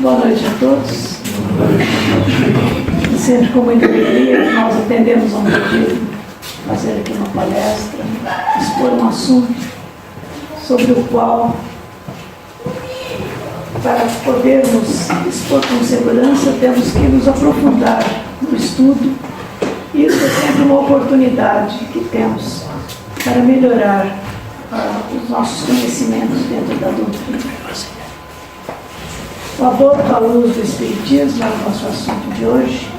Boa noite a todos. Sempre com muita alegria que nós atendemos a um pedido, fazer aqui uma palestra, expor um assunto sobre o qual, para podermos expor com segurança, temos que nos aprofundar no estudo. Isso é sempre uma oportunidade que temos para melhorar os nossos conhecimentos dentro da doutrina. O aborto à luz do Espiritismo é o nosso assunto de hoje.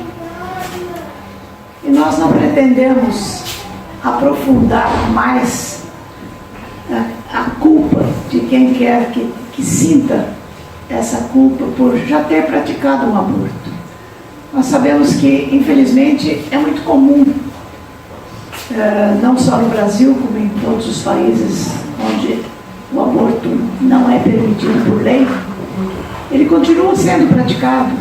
E nós não pretendemos aprofundar mais a culpa de quem quer que sinta essa culpa por já ter praticado um aborto. Nós sabemos que, infelizmente, é muito comum, não só no Brasil, como em todos os países onde o aborto não é permitido por lei, ele continua sendo praticado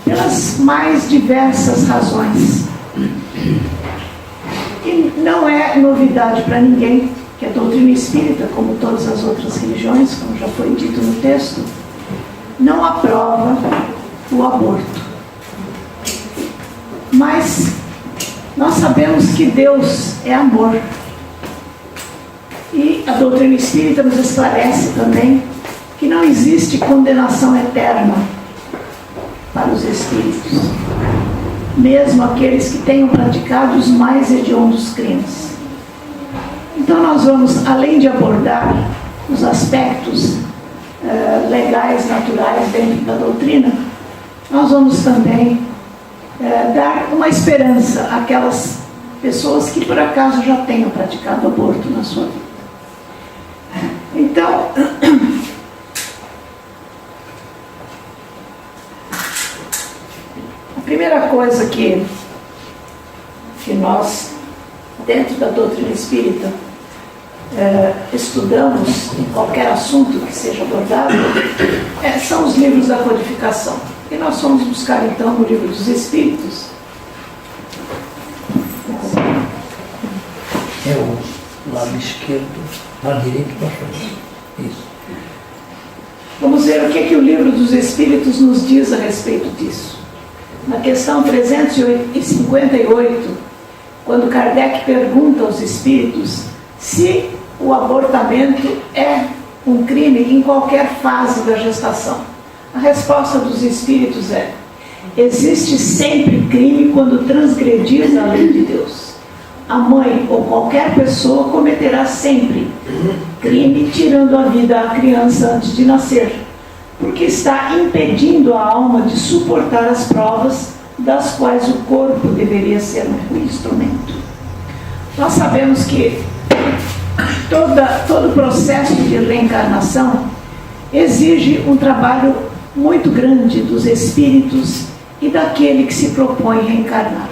pelas mais diversas razões. E não é novidade para ninguém que a doutrina espírita, como todas as outras religiões, como já foi dito no texto, não aprova o aborto. Mas nós sabemos que Deus é amor. E a doutrina espírita nos esclarece também que não existe condenação eterna para os espíritos, mesmo aqueles que tenham praticado os mais hediondos crimes. Então nós vamos, além de abordar os aspectos legais, naturais dentro da doutrina, nós vamos também dar uma esperança àquelas pessoas que por acaso já tenham praticado aborto na sua vida. Então, a primeira coisa que nós, dentro da doutrina espírita, estudamos em qualquer assunto que seja abordado, são os livros da codificação. E nós fomos buscar então no Livro dos Espíritos. É o lado esquerdo, lado direito para frente. Isso. Vamos ver o que o Livro dos Espíritos nos diz a respeito disso. Na questão 358, quando Kardec pergunta aos espíritos se o abortamento é um crime em qualquer fase da gestação. A resposta dos espíritos é: existe sempre crime quando transgredir a lei de Deus. A mãe ou qualquer pessoa cometerá sempre crime tirando a vida à criança antes de nascer, porque está impedindo a alma de suportar as provas das quais o corpo deveria ser um instrumento. Nós sabemos que todo o processo de reencarnação exige um trabalho muito grande dos espíritos e daquele que se propõe reencarnar.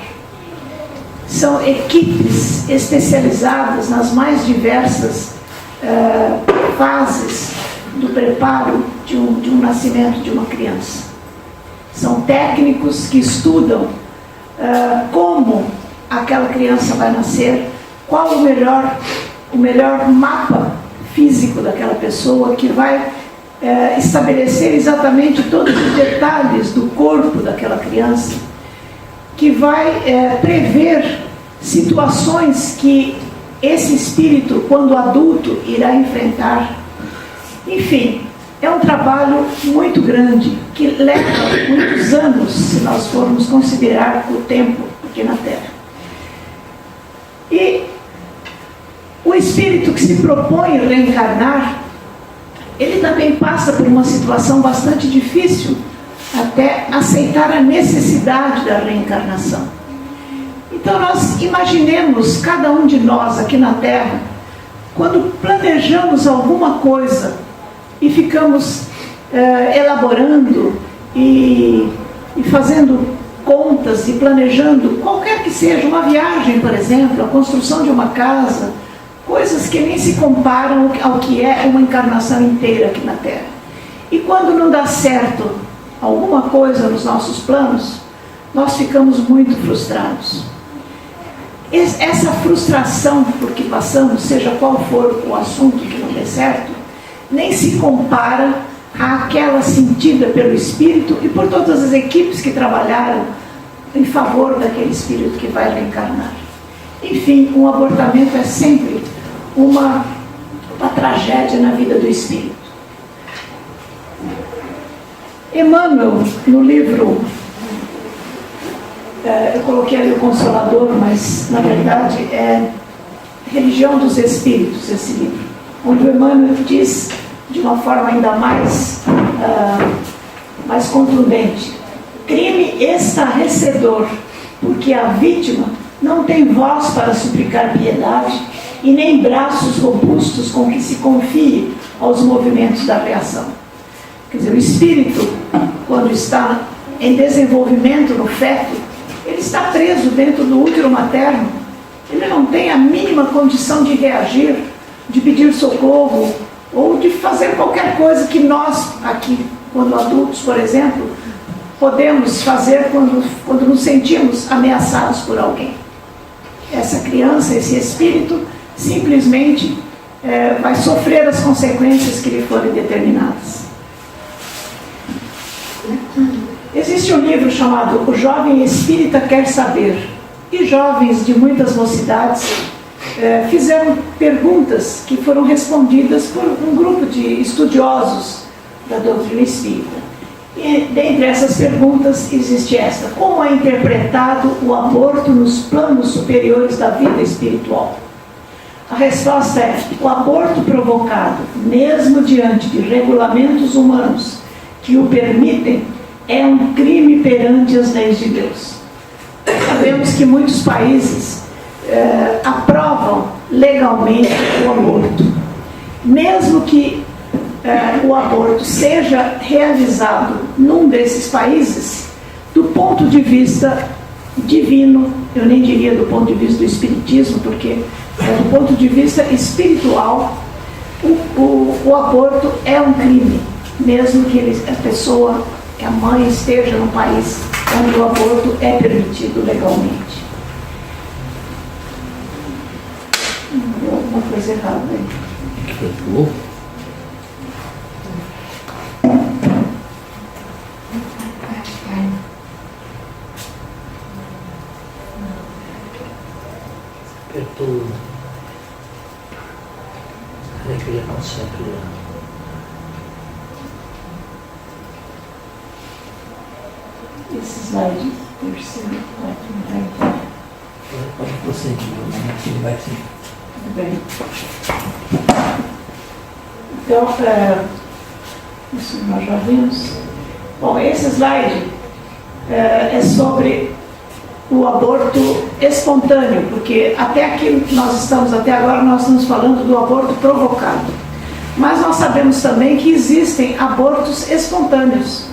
São equipes especializadas nas mais diversas fases do preparo de um nascimento de uma criança. São técnicos que estudam como aquela criança vai nascer, qual o melhor mapa físico daquela pessoa, que vai estabelecer exatamente todos os detalhes do corpo daquela criança, que vai prever situações que esse espírito, quando adulto, irá enfrentar. Enfim, é um trabalho muito grande, que leva muitos anos, se nós formos considerar o tempo aqui na Terra. E o espírito que se propõe reencarnar, ele também passa por uma situação bastante difícil até aceitar a necessidade da reencarnação. Então nós imaginemos cada um de nós aqui na Terra, quando planejamos alguma coisa e ficamos elaborando e fazendo contas e planejando qualquer que seja uma viagem, por exemplo, a construção de uma casa, coisas que nem se comparam ao que é uma encarnação inteira aqui na Terra. E quando não dá certo alguma coisa nos nossos planos, nós ficamos muito frustrados. Essa frustração por que passamos, seja qual for o assunto que não dê certo, nem se compara àquela sentida pelo Espírito e por todas as equipes que trabalharam em favor daquele Espírito que vai reencarnar. Enfim, um abortamento é sempre uma tragédia na vida do Espírito. Emmanuel, no livro, eu coloquei ali o Consolador, mas na verdade é Religião dos Espíritos, esse livro, onde o Emmanuel diz de uma forma ainda mais contundente: crime estarrecedor, porque a vítima não tem voz para suplicar piedade e nem braços robustos com que se confie aos movimentos da reação. Quer dizer, o espírito, quando está em desenvolvimento no feto, ele está preso dentro do útero materno. Ele não tem a mínima condição de reagir, de pedir socorro ou de fazer qualquer coisa que nós, aqui, quando adultos, por exemplo, podemos fazer quando nos sentimos ameaçados por alguém. Essa criança, esse espírito, simplesmente vai sofrer as consequências que lhe forem determinadas. Existe um livro chamado O Jovem Espírita Quer Saber, e jovens de muitas mocidades fizeram perguntas que foram respondidas por um grupo de estudiosos da doutrina espírita. E dentre essas perguntas existe esta: como é interpretado o aborto nos planos superiores da vida espiritual? A resposta é: o aborto provocado, mesmo diante de regulamentos humanos que o permitem, é um crime perante as leis de Deus. Sabemos que muitos países aprovam legalmente o aborto. Mesmo que o aborto seja realizado num desses países, do ponto de vista divino, eu nem diria do ponto de vista do espiritismo, porque do ponto de vista espiritual, o aborto é um crime, mesmo que a pessoa, que a mãe esteja num país onde o aborto é permitido legalmente. Deu alguma coisa errada aí. Apertou. Cadê que eu ia passar aqui? Esse slide terceiro, quarto, Pode prosseguir, mas ele vai sim. tudo bem. Então, isso nós já vimos. Bom, esse slide é sobre o aborto espontâneo, porque até aqui até agora nós estamos falando do aborto provocado. Mas nós sabemos também que existem abortos espontâneos.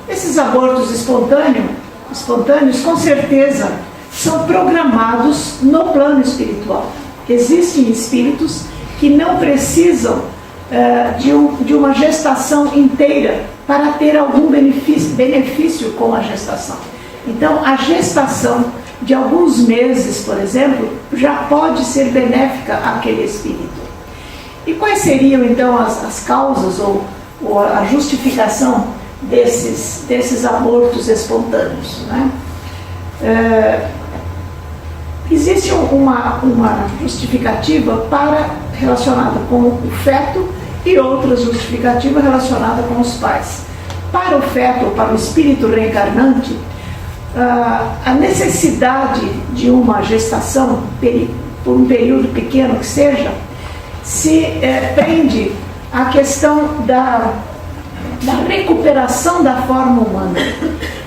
Esses abortos espontâneos, com certeza, são programados no plano espiritual. Existem espíritos que não precisam de uma gestação inteira para ter algum benefício com a gestação. Então, a gestação de alguns meses, por exemplo, já pode ser benéfica àquele espírito. E quais seriam, então, as causas ou a justificação desses abortos espontâneos, né? Existe uma justificativa relacionada com o feto e outra justificativa relacionada com os pais. Para o feto ou para o espírito reencarnante, a necessidade de uma gestação, por um período pequeno que seja, se prende à questão da recuperação da forma humana.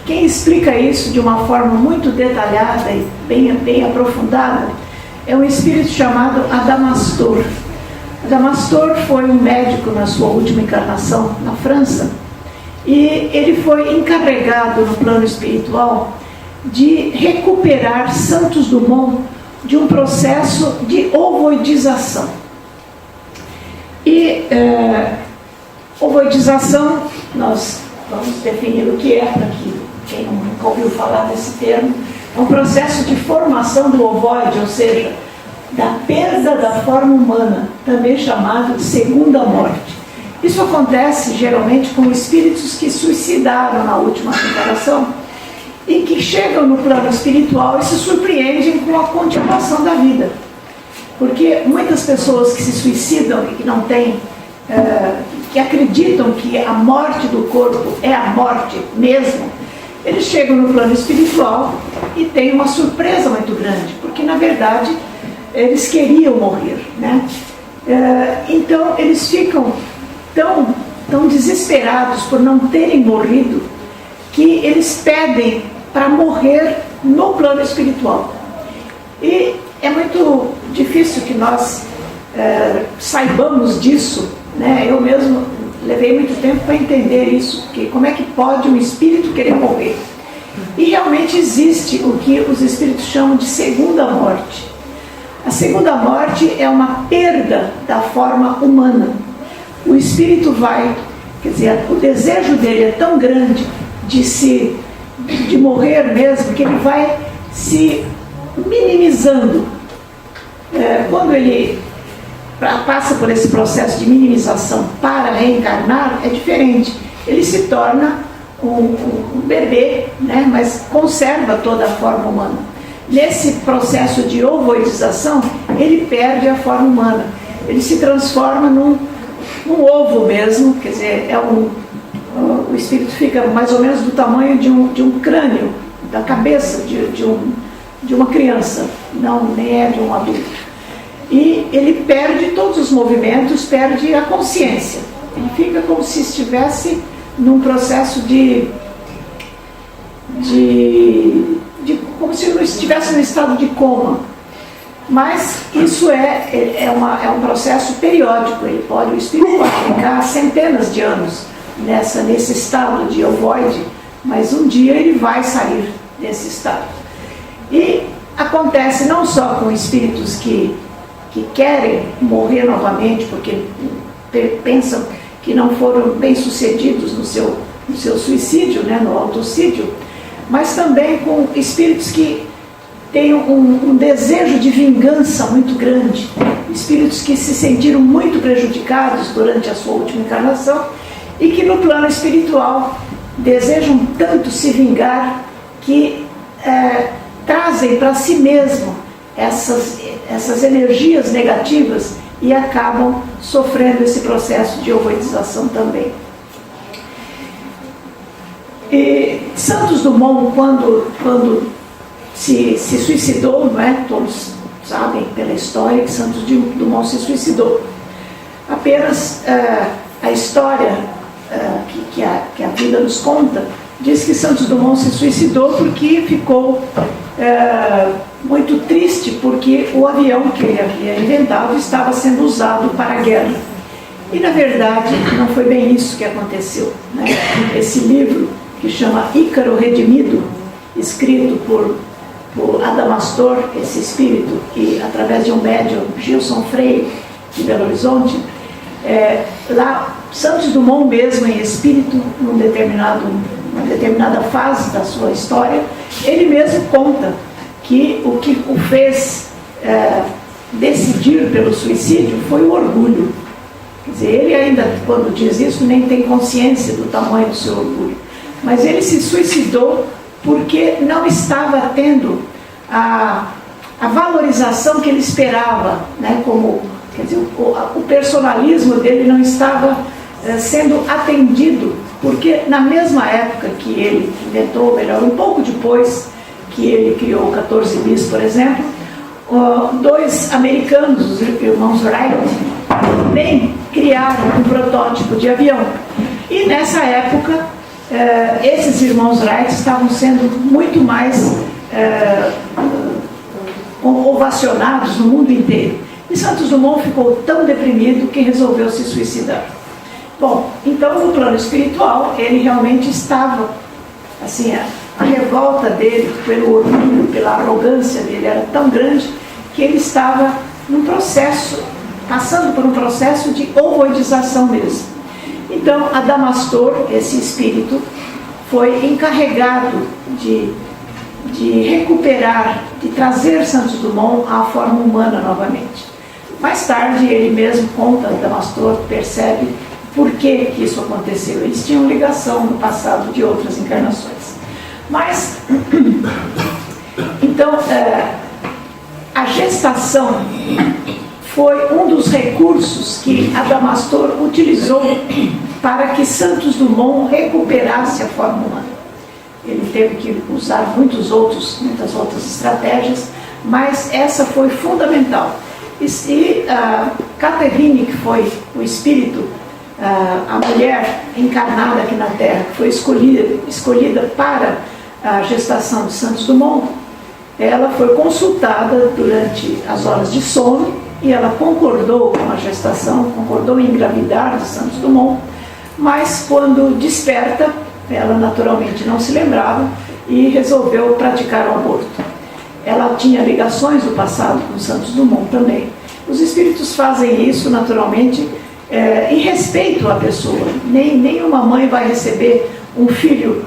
Quem explica isso de uma forma muito detalhada e bem aprofundada é um espírito chamado Adamastor. Adamastor foi um médico na sua última encarnação na França, e ele foi encarregado no plano espiritual de recuperar Santos Dumont de um processo de ovoidização. E ovoidização, nós vamos definir o que é, para quem nunca ouviu falar desse termo. É um processo de formação do ovoide, ou seja, da perda da forma humana, também chamado de segunda morte. Isso acontece geralmente com espíritos que suicidaram na última reencarnação e que chegam no plano espiritual e se surpreendem com a continuação da vida. Porque muitas pessoas que se suicidam e que não têm, que acreditam que a morte do corpo é a morte mesmo, eles chegam no plano espiritual e têm uma surpresa muito grande, porque na verdade eles queriam morrer, né? Então eles ficam tão desesperados por não terem morrido que eles pedem para morrer no plano espiritual. E é muito difícil que nós saibamos disso, né? Eu mesmo levei muito tempo para entender isso, porque como é que pode um espírito querer morrer? E realmente existe o que os espíritos chamam de segunda morte. A segunda morte é uma perda da forma humana. O espírito vai, quer dizer, o desejo dele é tão grande de morrer mesmo, que ele vai se minimizando. Quando ele passa por esse processo de minimização para reencarnar, é diferente. Ele se torna um bebê, né? Mas conserva toda a forma humana. Nesse processo de ovoidização, ele perde a forma humana. Ele se transforma num ovo mesmo, quer dizer, o espírito fica mais ou menos do tamanho de um crânio, da cabeça de uma criança, nem é de um adulto. E ele perde todos os movimentos, perde a consciência. Ele fica como se estivesse num processo como se não estivesse no estado de coma. Mas isso é um processo periódico. O espírito pode ficar centenas de anos nesse estado de ovoide, mas um dia ele vai sair desse estado. E acontece não só com espíritos que querem morrer novamente porque pensam que não foram bem-sucedidos no seu suicídio, né, no autocídio, mas também com espíritos que têm um desejo de vingança muito grande, espíritos que se sentiram muito prejudicados durante a sua última encarnação e que no plano espiritual desejam tanto se vingar que trazem para si mesmo essas energias negativas e acabam sofrendo esse processo de ovoidização também. E Santos Dumont, quando se suicidou, não é? Todos sabem pela história que Santos Dumont se suicidou. Apenas a história que a vida nos conta diz que Santos Dumont se suicidou porque ficou muito triste, porque o avião que ele havia inventado estava sendo usado para a guerra. E na verdade não foi bem isso que aconteceu, né? Esse livro, que chama Ícaro Redimido, escrito por Adamastor, esse espírito, e através de um médium, Gilson Freire, de Belo Horizonte, lá Santos Dumont mesmo em espírito, numa determinada fase da sua história, ele mesmo conta que o que o fez decidir pelo suicídio foi o orgulho. Quer dizer, ele ainda, quando diz isso, nem tem consciência do tamanho do seu orgulho. Mas ele se suicidou porque não estava tendo a valorização que ele esperava, né? Quer dizer, o personalismo dele não estava sendo atendido, porque na mesma época que ele inventou, ou melhor, um pouco depois que ele criou o 14 bis, por exemplo, dois americanos, os irmãos Wright, também criaram um protótipo de avião. E nessa época, esses irmãos Wright estavam sendo muito mais ovacionados no mundo inteiro. E Santos Dumont ficou tão deprimido que resolveu se suicidar. Bom, então no plano espiritual ele realmente estava, assim, a revolta dele pelo orgulho, pela arrogância dele era tão grande que ele estava num processo, passando por um processo de ovoidização mesmo. Então Adamastor, esse espírito, foi encarregado de recuperar, de trazer Santos Dumont à forma humana novamente. Mais tarde ele mesmo conta, Adamastor percebe por que isso aconteceu. Eles tinham ligação no passado de outras encarnações. Mas, então, a gestação foi um dos recursos que Adamastor utilizou para que Santos Dumont recuperasse a forma humana. Ele teve que usar muitas outras estratégias, mas essa foi fundamental. E Catherine, que foi o espírito, a mulher encarnada aqui na Terra, que foi escolhida para a gestação de Santos Dumont, ela foi consultada durante as horas de sono e ela concordou com a gestação, concordou em engravidar de Santos Dumont, mas quando desperta, ela naturalmente não se lembrava e resolveu praticar o aborto. Ela tinha ligações do passado com Santos Dumont também. Os espíritos fazem isso naturalmente em respeito à pessoa. Nenhuma mãe vai receber um filho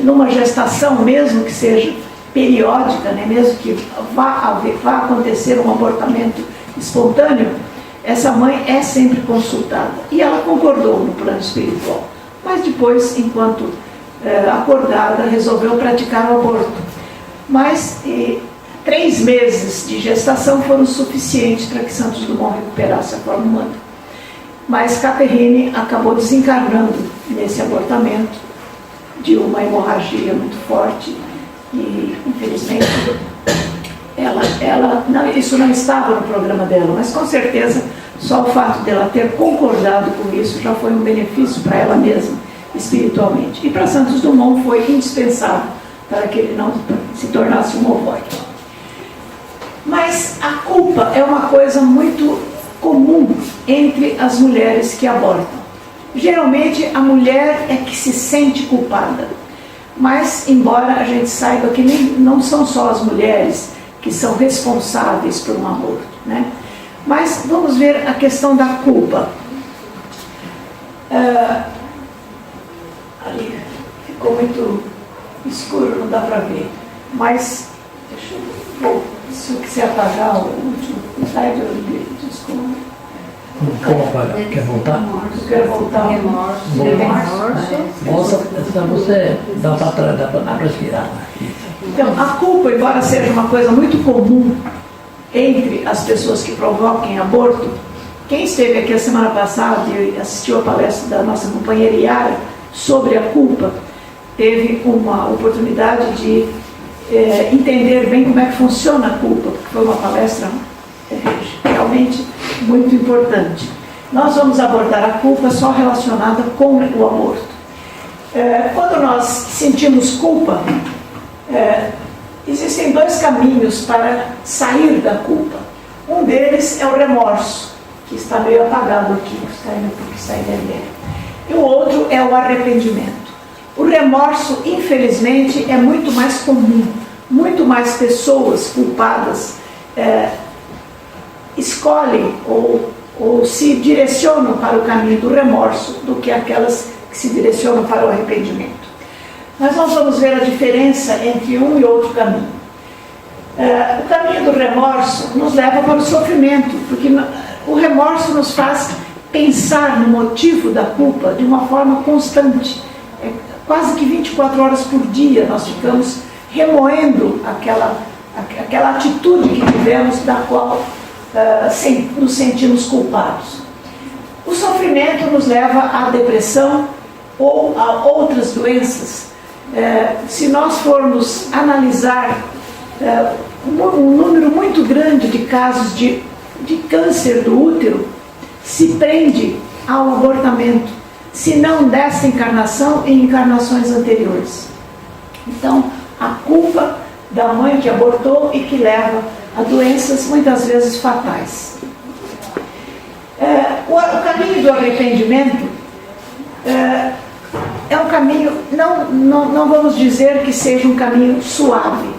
numa gestação, mesmo que seja periódica, né? Mesmo que vá acontecer um abortamento espontâneo, essa mãe é sempre consultada. E ela concordou no plano espiritual. Mas depois, enquanto acordada, resolveu praticar o aborto. Mas 3 meses de gestação foram suficientes para que Santos Dumont recuperasse a forma humana. Mas Catherine acabou desencarnando nesse abortamento de uma hemorragia muito forte e, infelizmente, isso não estava no programa dela, mas com certeza só o fato dela ter concordado com isso já foi um benefício para ela mesma, espiritualmente. E para Santos Dumont foi indispensável para que ele não se tornasse um ovoide. Mas a culpa é uma coisa muito comum entre as mulheres que abortam. Geralmente a mulher é que se sente culpada, mas embora a gente saiba que não são só as mulheres que são responsáveis por um aborto, né? Mas vamos ver a questão da culpa. Ali ficou muito escuro, não dá para ver, mas deixa eu, se eu quiser apagar o último slide, eu desculpa. Como apagar? Quer voltar? Eu quero voltar. Volta, você dá para trás, dá para respirar. Então, a culpa, embora seja uma coisa muito comum entre as pessoas que provoquem aborto, quem esteve aqui a semana passada e assistiu a palestra da nossa companheira Yara sobre a culpa, teve uma oportunidade de entender bem como é que funciona a culpa, porque foi uma palestra realmente muito importante. Nós vamos abordar a culpa só relacionada com o aborto. Quando nós sentimos culpa, existem 2 caminhos para sair da culpa. Um deles é o remorso, que está meio apagado aqui, porque está em vermelho. E o outro é o arrependimento. O remorso, infelizmente, é muito mais comum. Muito mais pessoas culpadas escolhem ou se direcionam para o caminho do remorso do que aquelas que se direcionam para o arrependimento. Mas nós vamos ver a diferença entre um e outro caminho. O caminho do remorso nos leva para o sofrimento, porque o remorso nos faz pensar no motivo da culpa de uma forma constante. Quase que 24 horas por dia nós ficamos remoendo aquela atitude que tivemos, da qual nos sentimos culpados. O sofrimento nos leva à depressão ou a outras doenças. Se nós formos analisar um número muito grande de casos de câncer do útero, se prende ao abortamento, se não desta encarnação, em encarnações anteriores. Então, a culpa da mãe que abortou e que leva a doenças muitas vezes fatais. O caminho do arrependimento é um caminho, não vamos dizer que seja um caminho suave,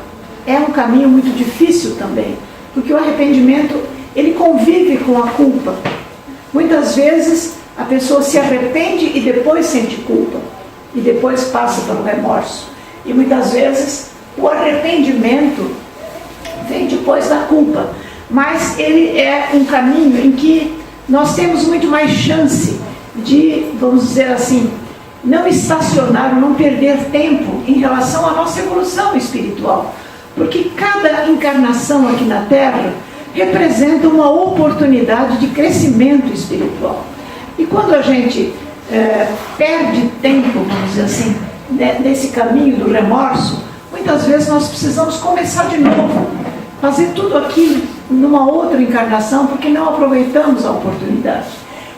é um caminho muito difícil também, porque o arrependimento, ele convive com a culpa. Muitas vezes a pessoa se arrepende e depois sente culpa, e depois passa pelo remorso. E muitas vezes o arrependimento vem depois da culpa, mas ele é um caminho em que nós temos muito mais chance de, vamos dizer assim, não estacionar, não perder tempo em relação à nossa evolução espiritual. Porque cada encarnação aqui na Terra representa uma oportunidade de crescimento espiritual. E quando a gente perde tempo, vamos dizer assim, nesse caminho do remorso, muitas vezes nós precisamos começar de novo, fazer tudo aquilo numa outra encarnação, porque não aproveitamos a oportunidade.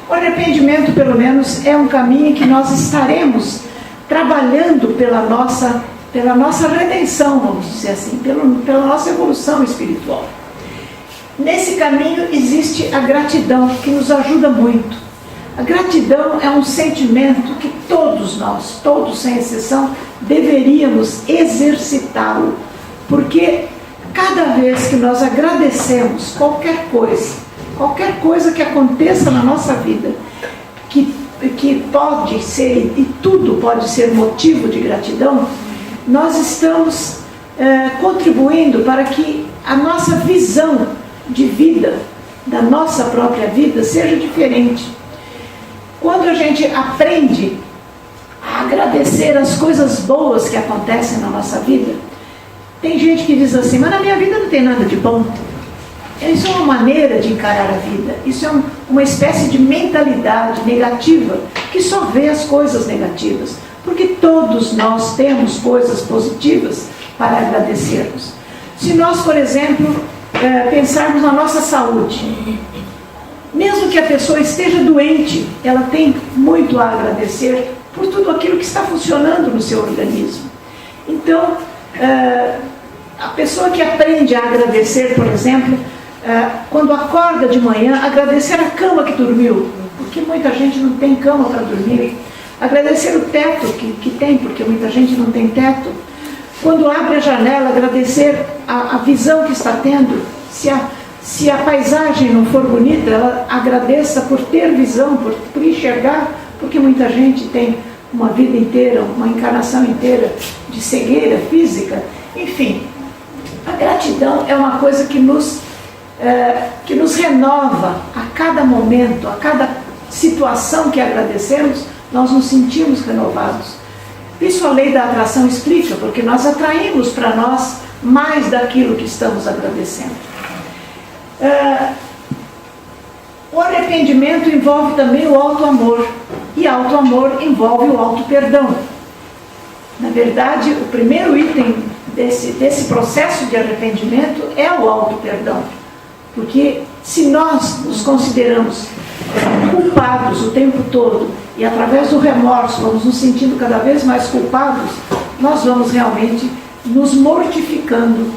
O arrependimento, pelo menos, é um caminho em que nós estaremos trabalhando pela nossa redenção, vamos dizer assim, pela nossa evolução espiritual. Nesse caminho existe a gratidão, que nos ajuda muito. A gratidão é um sentimento que todos nós, todos sem exceção, deveríamos exercitá-lo, porque cada vez que nós agradecemos qualquer coisa que aconteça na nossa vida, que pode ser, e tudo pode ser motivo de gratidão, nós estamos contribuindo para que a nossa visão de vida, da nossa própria vida, seja diferente. Quando a gente aprende a agradecer as coisas boas que acontecem na nossa vida, tem gente que diz assim, mas na minha vida não tem nada de bom. Isso é uma maneira de encarar a vida, isso é uma espécie de mentalidade negativa, que só vê as coisas negativas, porque todos nós temos coisas positivas para agradecermos. Se nós, por exemplo, pensarmos na nossa saúde, mesmo que a pessoa esteja doente, ela tem muito a agradecer por tudo aquilo que está funcionando no seu organismo. Então, a pessoa que aprende a agradecer, por exemplo, quando acorda de manhã, agradecer a cama que dormiu, porque muita gente não tem cama para dormir. Agradecer o teto que tem, porque muita gente não tem teto. Quando abre a janela, agradecer a visão que está tendo. Se a paisagem não for bonita, ela agradeça por ter visão, por enxergar, porque muita gente tem uma vida inteira, uma encarnação inteira de cegueira física. Enfim, a gratidão é uma coisa que nos renova a cada momento, a cada situação que agradecemos, nós nos sentimos renovados. Isso a lei da atração explica, porque nós atraímos para nós mais daquilo que estamos agradecendo. O arrependimento envolve também o auto-amor, e auto-amor envolve o auto-perdão. Na verdade, o primeiro item desse processo de arrependimento é o auto-perdão, porque se nós nos consideramos culpados o tempo todo, e através do remorso vamos nos sentindo cada vez mais culpados, nós vamos realmente nos mortificando,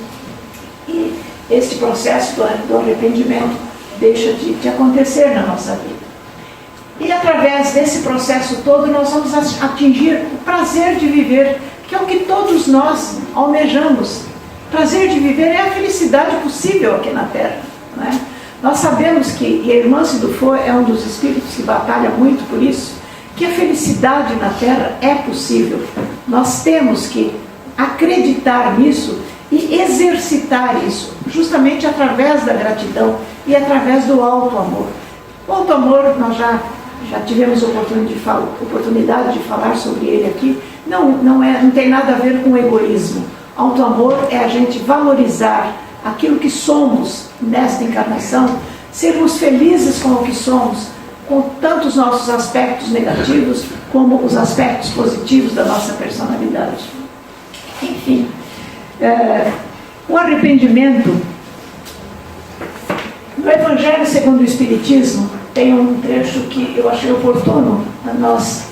e este processo do arrependimento deixa de acontecer na nossa vida. E através desse processo todo nós vamos atingir o prazer de viver, que é o que todos nós almejamos. Prazer de viver é a felicidade possível aqui na Terra, não é? Nós sabemos que, e a irmã Sidufo é um dos espíritos que batalha muito por isso, que a felicidade na Terra é possível. Nós temos que acreditar nisso e exercitar isso, justamente através da gratidão e através do auto-amor. O auto-amor, nós já tivemos oportunidade de falar sobre ele aqui, não tem nada a ver com egoísmo. Auto-amor é a gente valorizar aquilo que somos nesta encarnação, sermos felizes com o que somos, com tanto os nossos aspectos negativos como os aspectos positivos da nossa personalidade. Enfim, o arrependimento, no Evangelho segundo o Espiritismo, tem um trecho que eu achei oportuno a nós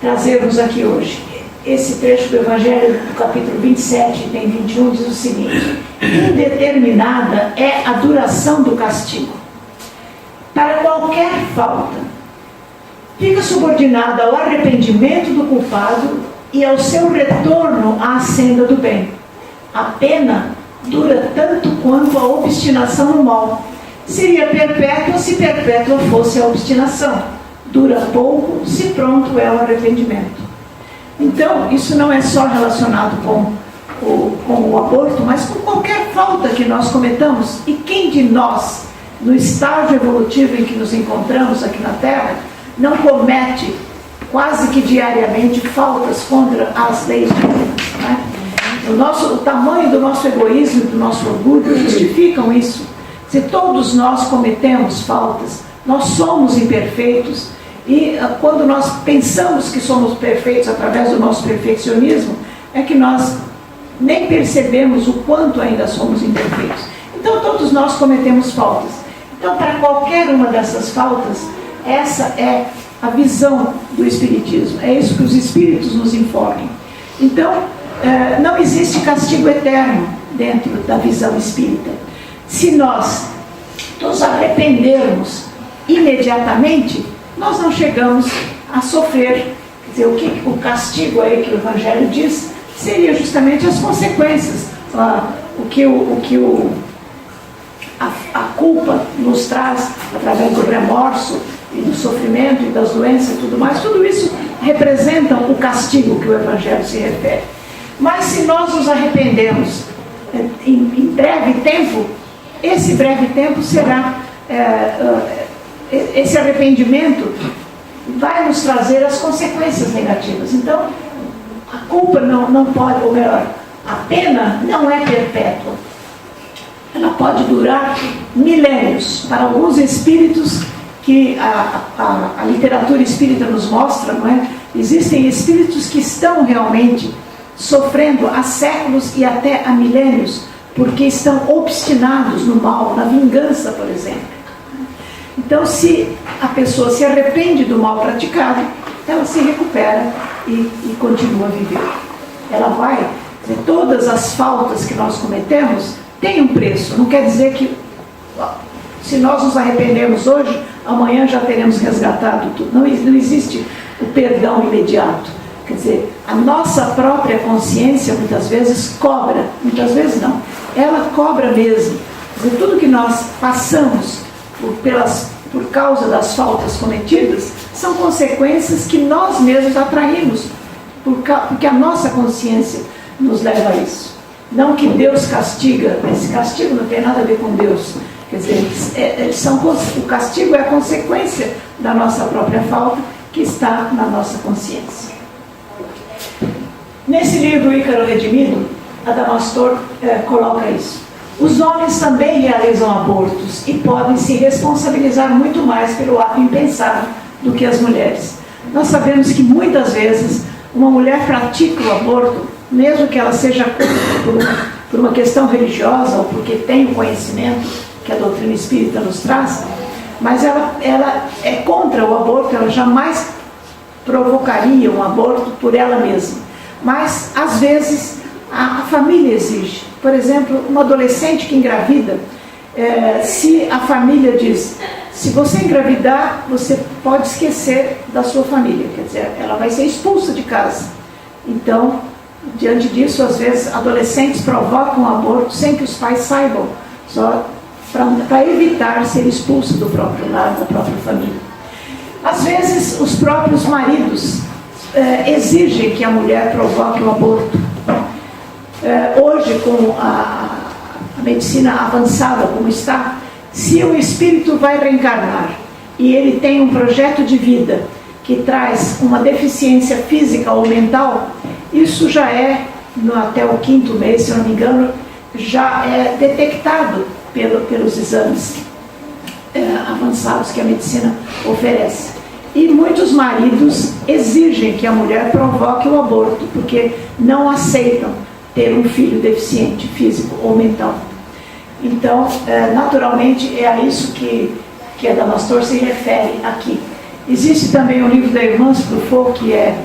trazermos aqui hoje. Esse trecho do Evangelho, do capítulo 27, tem 21, diz o seguinte: indeterminada é a duração do castigo para qualquer falta. Fica subordinada ao arrependimento do culpado e ao seu retorno à senda do bem. A pena dura tanto quanto a obstinação no mal. Seria perpétua se perpétua fosse a obstinação. Dura pouco se pronto é o arrependimento. Então, isso não é só relacionado com o aborto, mas com qualquer falta que nós cometamos. E quem de nós no estágio evolutivo em que nos encontramos aqui na Terra, não comete quase que diariamente faltas contra as leis divinas, né? O tamanho do nosso egoísmo e do nosso orgulho justificam isso. Se todos nós cometemos faltas, nós somos imperfeitos, e quando nós pensamos que somos perfeitos através do nosso perfeccionismo, é que nós nem percebemos o quanto ainda somos imperfeitos. Então todos nós cometemos faltas. Então, para qualquer uma dessas faltas, essa é a visão do Espiritismo. É isso que os Espíritos nos informam. Então, não existe castigo eterno dentro da visão espírita. Se nós nos arrependermos imediatamente, nós não chegamos a sofrer. Quer dizer, o castigo aí que o Evangelho diz seria justamente as consequências. A culpa nos traz através do remorso e do sofrimento e das doenças e tudo mais, tudo isso representa o castigo que o Evangelho se refere. Mas se nós nos arrependemos em breve tempo, esse breve tempo será, esse arrependimento vai nos trazer as consequências negativas. Então, a culpa não pode, ou melhor, a pena não é perpétua. Ela pode durar milênios. Para alguns espíritos que a literatura espírita nos mostra, não é? Existem espíritos que estão realmente sofrendo há séculos e até há milênios, porque estão obstinados no mal, na vingança, por exemplo. Então, se a pessoa se arrepende do mal praticado, ela se recupera e continua a viver. Ela vai, todas as faltas que nós cometemos têm um preço. Não quer dizer que se nós nos arrependemos hoje, amanhã já teremos resgatado tudo. Não existe o perdão imediato. Quer dizer, a nossa própria consciência muitas vezes cobra, muitas vezes não, ela cobra mesmo. Quer dizer, tudo que nós passamos por causa das faltas cometidas são consequências que nós mesmos atraímos, porque a nossa consciência nos leva a isso. Não que Deus castiga, esse castigo não tem nada a ver com Deus. Quer dizer, o castigo é a consequência da nossa própria falta que está na nossa consciência. Nesse livro Ícaro Redimido, Adamastor coloca isso. Os homens também realizam abortos e podem se responsabilizar muito mais pelo ato impensado do que as mulheres. Nós sabemos que muitas vezes uma mulher pratica o aborto, mesmo que ela seja por uma questão religiosa ou porque tem o conhecimento que a doutrina espírita nos traz, mas ela é contra o aborto, ela jamais provocaria um aborto por ela mesma. Mas, às vezes, a família exige. Por exemplo, uma adolescente que engravida, se a família diz, se você engravidar, você pode esquecer da sua família, quer dizer, ela vai ser expulsa de casa. Então, diante disso, às vezes, adolescentes provocam aborto sem que os pais saibam, só para evitar ser expulso do próprio lar, da própria família. Às vezes, os próprios maridos exigem que a mulher provoque o aborto. Hoje, com a medicina avançada como está, se o espírito vai reencarnar e ele tem um projeto de vida que traz uma deficiência física ou mental, isso já é, até o 5º mês, se eu não me engano, já é detectado pelos exames avançados que a medicina oferece. E muitos maridos exigem que a mulher provoque o aborto, porque não aceitam ter um filho deficiente físico ou mental. Então, naturalmente, é a isso que a Adamastor se refere aqui. Existe também o livro da irmã Truffaut, que é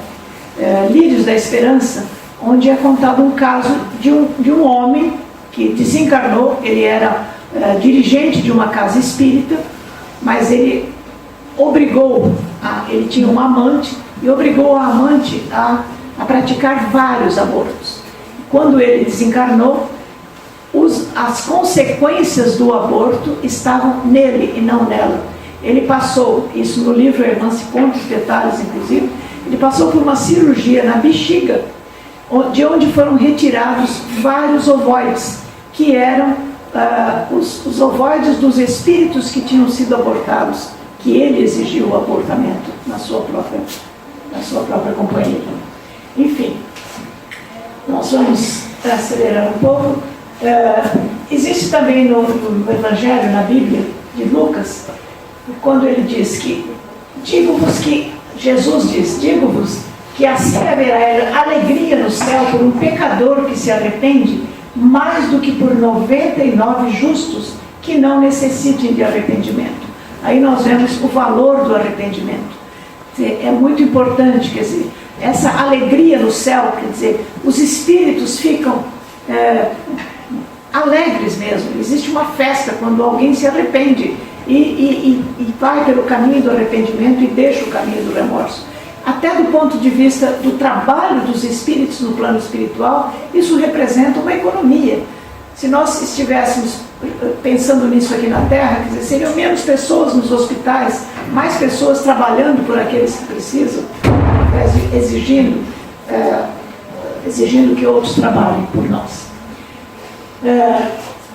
Lírios da Esperança, onde é contado um caso de um homem que desencarnou. Ele era dirigente de uma casa espírita, mas ele tinha uma amante e obrigou a amante a praticar vários abortos. Quando ele desencarnou, as consequências do aborto estavam nele e não nela. Ele passou, isso no livro a irmã se conta os detalhes, inclusive, ele passou por uma cirurgia na bexiga, de onde foram retirados vários ovoides, que eram os ovoides dos espíritos que tinham sido abortados, que ele exigiu o abortamento na sua própria companhia. Enfim, nós vamos acelerar um pouco. Existe também no Evangelho, na Bíblia de Lucas, quando ele diz que Jesus diz, digo-vos que assim haverá alegria no céu por um pecador que se arrepende, mais do que por 99 justos que não necessitem de arrependimento. Aí nós vemos o valor do arrependimento. É muito importante, quer dizer, essa alegria no céu, quer dizer, os espíritos ficam alegres mesmo. Existe uma festa quando alguém se arrepende e vai pelo caminho do arrependimento e deixa o caminho do remorso. Até do ponto de vista do trabalho dos espíritos no plano espiritual, isso representa uma economia. Se nós estivéssemos pensando nisso aqui na Terra, quer dizer, seriam menos pessoas nos hospitais, mais pessoas trabalhando por aqueles que precisam, exigindo que outros trabalhem por nós.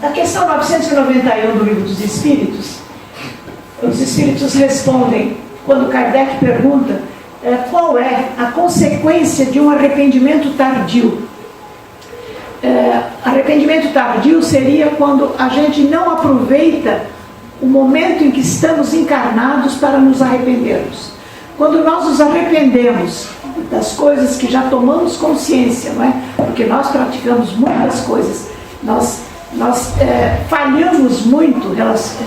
Na questão 991 do Livro dos Espíritos, os Espíritos respondem, quando Kardec pergunta qual é a consequência de um arrependimento tardio. Arrependimento tardio seria quando a gente não aproveita o momento em que estamos encarnados para nos arrependermos. Quando nós nos arrependemos das coisas que já tomamos consciência, não é? Porque nós praticamos muitas coisas, nós falhamos muito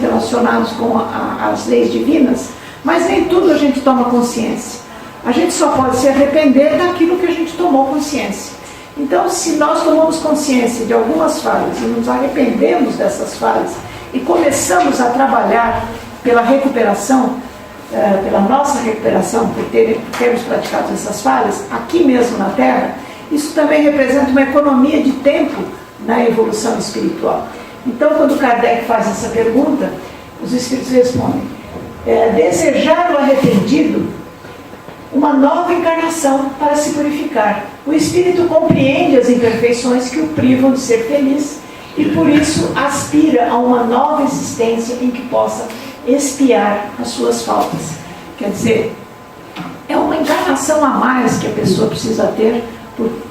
relacionados com as leis divinas, mas nem tudo a gente toma consciência. A gente só pode se arrepender daquilo que a gente tomou consciência. Então, se nós tomamos consciência de algumas falhas e nos arrependemos dessas falhas e começamos a trabalhar pela recuperação, pela nossa recuperação, por termos praticado essas falhas, aqui mesmo na Terra, isso também representa uma economia de tempo na evolução espiritual. Então, quando Kardec faz essa pergunta, os Espíritos respondem: desejar o arrependido uma nova encarnação para se purificar. O Espírito compreende as imperfeições que o privam de ser feliz e por isso aspira a uma nova existência em que possa expiar as suas faltas. Quer dizer, é uma encarnação a mais que a pessoa precisa ter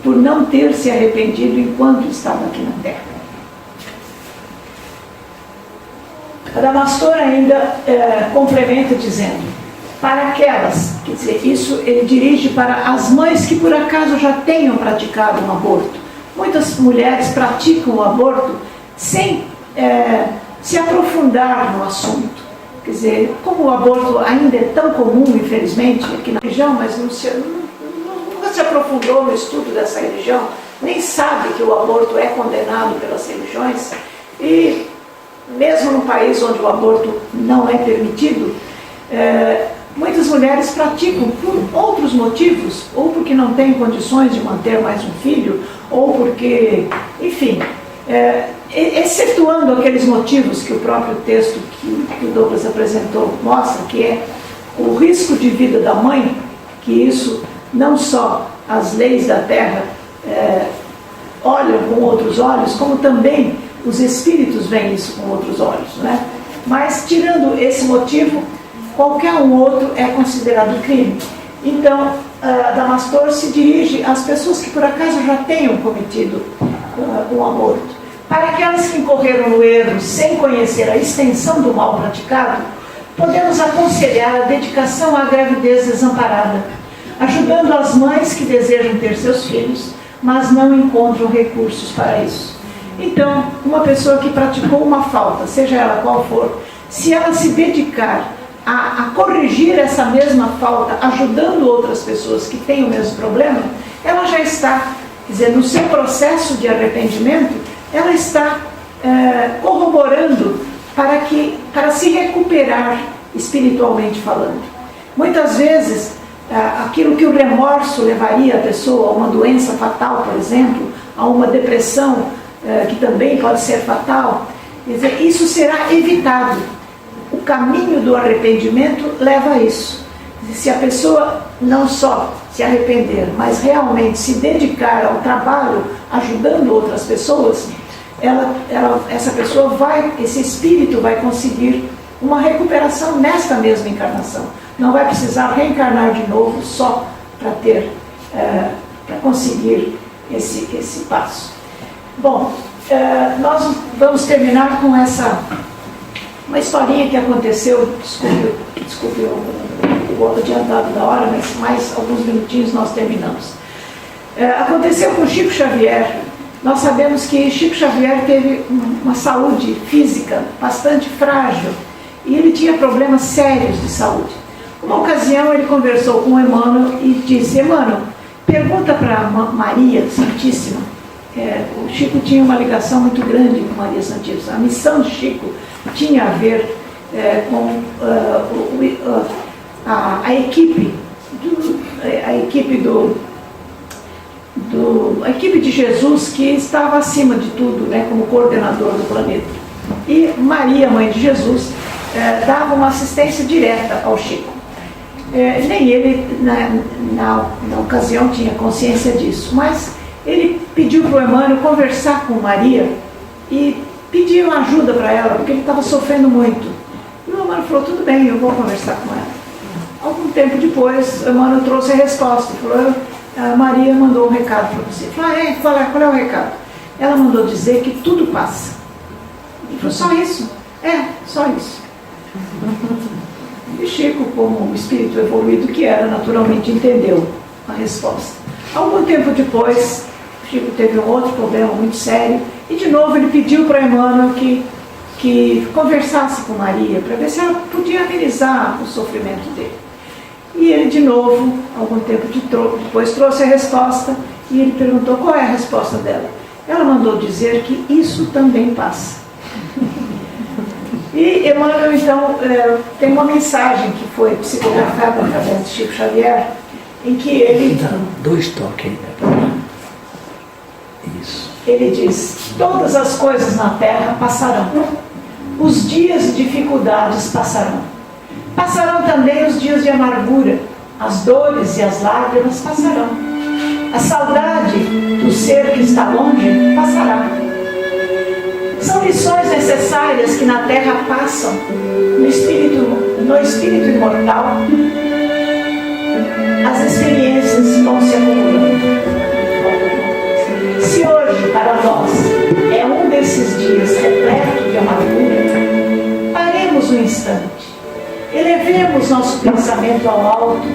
por não ter se arrependido enquanto estava aqui na Terra. Adamastor ainda complementa dizendo: para aquelas, quer dizer, isso ele dirige para as mães que por acaso já tenham praticado um aborto. Muitas mulheres praticam o aborto sem se aprofundar no assunto. Quer dizer, como o aborto ainda é tão comum, infelizmente, aqui na região, mas nunca se aprofundou no estudo dessa religião, nem sabe que o aborto é condenado pelas religiões, e mesmo num país onde o aborto não é permitido, muitas mulheres praticam por outros motivos, ou porque não têm condições de manter mais um filho, ou porque, enfim, excetuando aqueles motivos que o próprio texto que o Douglas apresentou mostra, que é o risco de vida da mãe, que isso não só as leis da Terra olham com outros olhos, como também os espíritos veem isso com outros olhos, né? Mas, tirando esse motivo, qualquer um outro é considerado crime. Então, Adamastor se dirige às pessoas que por acaso já tenham cometido um aborto. Para aquelas que incorreram no erro sem conhecer a extensão do mal praticado, podemos aconselhar a dedicação à gravidez desamparada, ajudando as mães que desejam ter seus filhos, mas não encontram recursos para isso. Então, uma pessoa que praticou uma falta, seja ela qual for, se ela se dedicar a corrigir essa mesma falta, ajudando outras pessoas que têm o mesmo problema, ela já está, quer dizer, no seu processo de arrependimento, ela está corroborando para se recuperar espiritualmente falando. Muitas vezes, aquilo que o remorso levaria a pessoa a uma doença fatal, por exemplo, a uma depressão, que também pode ser fatal, quer dizer, isso será evitado. O caminho do arrependimento leva a isso. Se a pessoa não só se arrepender, mas realmente se dedicar ao trabalho ajudando outras pessoas, essa pessoa esse espírito vai conseguir uma recuperação nesta mesma encarnação. Não vai precisar reencarnar de novo só para conseguir esse passo. Bom, nós vamos terminar com uma historinha que aconteceu, desculpe o adiantado da hora, mas mais alguns minutinhos nós terminamos. Aconteceu com Chico Xavier. Nós sabemos que Chico Xavier teve uma saúde física bastante frágil e ele tinha problemas sérios de saúde. Uma ocasião ele conversou com Emmanuel e disse: Emmanuel, pergunta para Maria Santíssima. O Chico tinha uma ligação muito grande com Maria Santíssima. A missão de Chico tinha a ver com a equipe de Jesus, que estava acima de tudo, né, como coordenador do planeta. E Maria, mãe de Jesus, dava uma assistência direta ao Chico. Nem ele, na ocasião, tinha consciência disso, mas ele pediu para o Emmanuel conversar com Maria e pediu ajuda para ela, porque ele estava sofrendo muito. E o Emmanuel falou: tudo bem, eu vou conversar com ela. Algum tempo depois, o Emmanuel trouxe a resposta, falou: a Maria mandou um recado para você. Falou: qual é o recado? Ela mandou dizer que tudo passa. Ele falou: só isso? Só isso. E Chico, como o espírito evoluído que era, naturalmente entendeu a resposta. Algum tempo depois, Chico teve um outro problema muito sério, e de novo ele pediu para Emmanuel que conversasse com Maria, para ver se ela podia amenizar o sofrimento dele. E ele de novo, algum tempo depois, trouxe a resposta, e ele perguntou qual é a resposta dela. Ela mandou dizer que isso também passa. E Emmanuel, então, tem uma mensagem que foi psicografada através de Chico Xavier, em que ele... Dá 2 toques aí, né? Isso. Ele diz: todas as coisas na terra passarão. Os dias de dificuldades passarão. Passarão também os dias de amargura. As dores e as lágrimas passarão. A saudade do ser que está longe passará. São lições necessárias que na terra passam, no espírito imortal. As experiências vão se acumulando. Se hoje para nós é um desses dias repleto de amargura, paremos um instante, elevemos nosso pensamento ao alto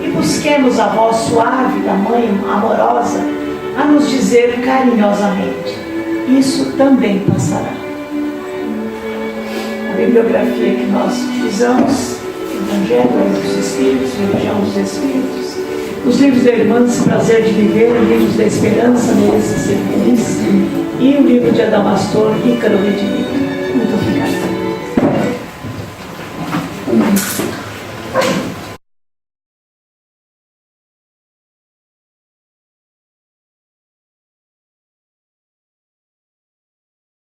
e busquemos a voz suave da Mãe amorosa a nos dizer carinhosamente: isso também passará. A bibliografia que nós utilizamos: Evangelho dos Espíritos, Religião dos Espíritos, os livros da Irmãs, Prazer de Viver, os livros da Esperança, Mereça Ser Feliz, e o livro de Adamastor, Ícaro Redimido. Muito